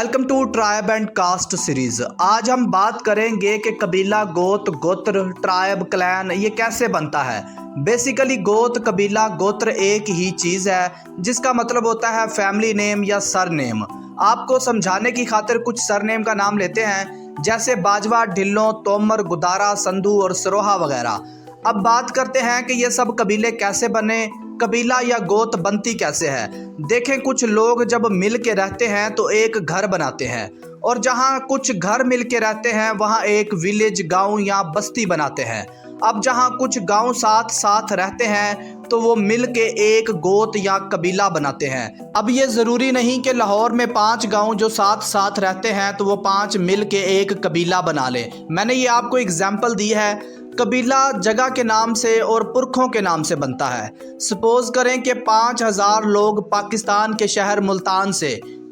Welcome to tribe and caste series. आज हम बात करेंगे कि कबीला, गोत, गोत्र, ट्राइब, क्लैन ये कैसे बनता है। बेसिकली गोत, कबीला, गोत्र एक ही चीज़ है जिसका मतलब होता है फैमिली नेम या सरनेम। आपको समझाने की खातिर कुछ सरनेम का नाम लेते हैं, जैसे बाजवा, ढिल्लों, तोमर, गुदारा, संधू और सरोहा वगैरह। अब बात करते हैं कि ये सब कबीले कैसे बने, कबीला या गोत बनती कैसे है। देखें, कुछ लोग जब मिल के रहते हैं तो एक घर बनाते हैं, और जहाँ कुछ घर मिल के रहते हैं वहाँ एक विलेज, गांव या बस्ती बनाते हैं। अब जहाँ कुछ गांव साथ साथ रहते हैं तो वो मिल के एक गोत या कबीला बनाते हैं। अब ये ज़रूरी नहीं कि लाहौर में 5 गांव जो साथ साथ रहते हैं तो वो 5 मिल के एक कबीला बना ले। मैंने ये आपको एग्जाम्पल दी है। कबीला जगह के नाम से और पुरखों के नाम से बनता है। सपोज करें कि 5000 लोग पाकिस्तान के शहर मुल्तान से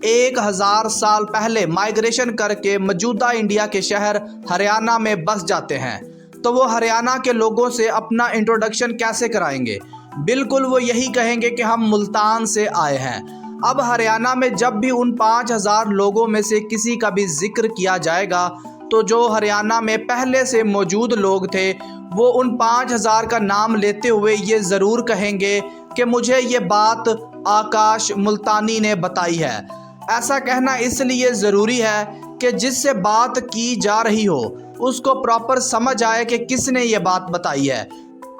1000 साल पहले माइग्रेशन करके मौजूदा इंडिया के शहर हरियाणा में बस जाते हैं, तो वो हरियाणा के लोगों से अपना इंट्रोडक्शन कैसे कराएंगे? बिल्कुल वो यही कहेंगे कि हम मुल्तान से आए हैं। अब हरियाणा में जब भी उन 5000 लोगों में से किसी का भी जिक्र किया जाएगा तो जो हरियाणा में पहले से मौजूद लोग थे वो उन 5000 का नाम लेते हुए ये ज़रूर कहेंगे कि मुझे ये बात आकाश मुल्तानी ने बताई है। ऐसा कहना इसलिए ज़रूरी है कि जिससे बात की जा रही हो उसको प्रॉपर समझ आए कि किसने ये बात बताई है।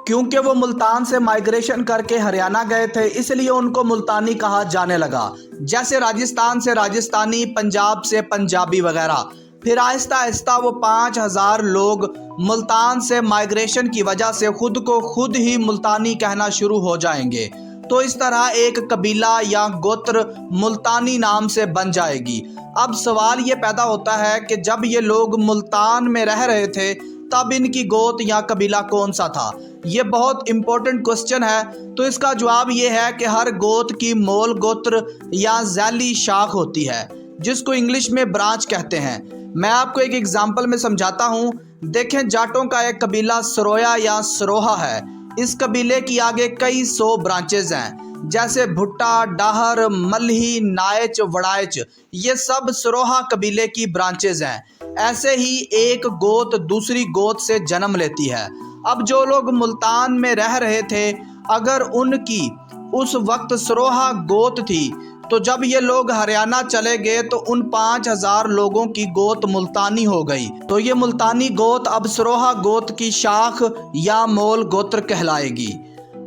क्योंकि वो मुल्तान से माइग्रेशन करके हरियाणा गए थे, इसलिए उनको मुल्तानी कहा जाने लगा। जैसे राजस्थान से राजस्थानी, पंजाब से पंजाबी वगैरह। फिर आहिस्ता आहिस्ता वो 5000 लोग मुल्तान से माइग्रेशन की वजह से खुद को खुद ही मुल्तानी कहना शुरू हो जाएंगे। तो इस तरह एक कबीला या गोत्र मुल्तानी नाम से बन जाएगी। अब सवाल ये पैदा होता है कि जब ये लोग मुल्तान में रह रहे थे तब इनकी गोत या कबीला कौन सा था? ये बहुत इम्पोर्टेंट क्वेश्चन है। तो इसका जवाब ये है कि हर गोत की मोल गोत्र या झैली शाख होती है, जिसको इंग्लिश में ब्रांच कहते हैं। मैं आपको एक एग्जाम्पल में समझाता हूँ। देखें, जाटों का एक कबीला सरोया या सरोहा है। इस कबीले की आगे कई 100 ब्रांचेज हैं, जैसे भुट्टा, डाहर, मल्ही, नायच, वड़ायच। ये सब सरोहा कबीले की ब्रांचेज हैं। ऐसे ही एक गोत दूसरी गोत से जन्म लेती है। अब जो लोग मुल्तान में रह रहे थे, अगर उनकी उस वक्त सरोहा गोत थी, तो जब ये लोग हरियाणा चले गए तो उन 5000 लोगों की गोत मुल्तानी हो गई। तो ये मुल्तानी गोत अब सरोहा गोत की शाख या मोल गोत्र कहलाएगी।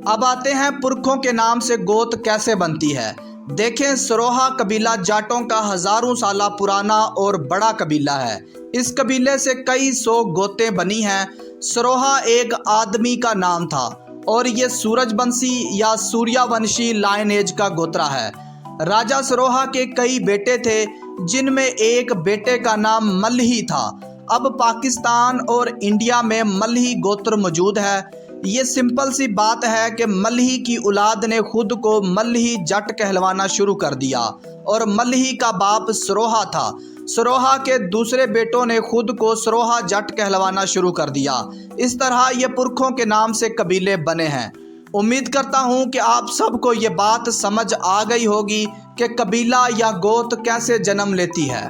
अब आते हैं पुरखों के नाम से गोत कैसे बनती है। देखें, सरोहा कबीला जाटों का हजारों साल पुराना और बड़ा कबीला है। इस कबीले से कई 100 गोतें बनी हैं। सरोहा एक आदमी का नाम था और ये सूरजवंशी या सूर्यवंशी लाइनेज का गोत्रा है। राजा सरोहा के कई बेटे थे, जिनमें एक बेटे का नाम मल्ही था। अब पाकिस्तान और इंडिया में मल्ही गोत्र मौजूद है। ये सिंपल सी बात है कि मल्ही की औलाद ने खुद को मल्ही जट कहलवाना शुरू कर दिया, और मल्ही का बाप सरोहा था। सरोहा के दूसरे बेटों ने खुद को सरोहा जट कहलवाना शुरू कर दिया। इस तरह ये पुरखों के नाम से कबीले बने हैं। उम्मीद करता हूँ कि आप सबको ये बात समझ आ गई होगी कि कबीला या गोत कैसे जन्म लेती है।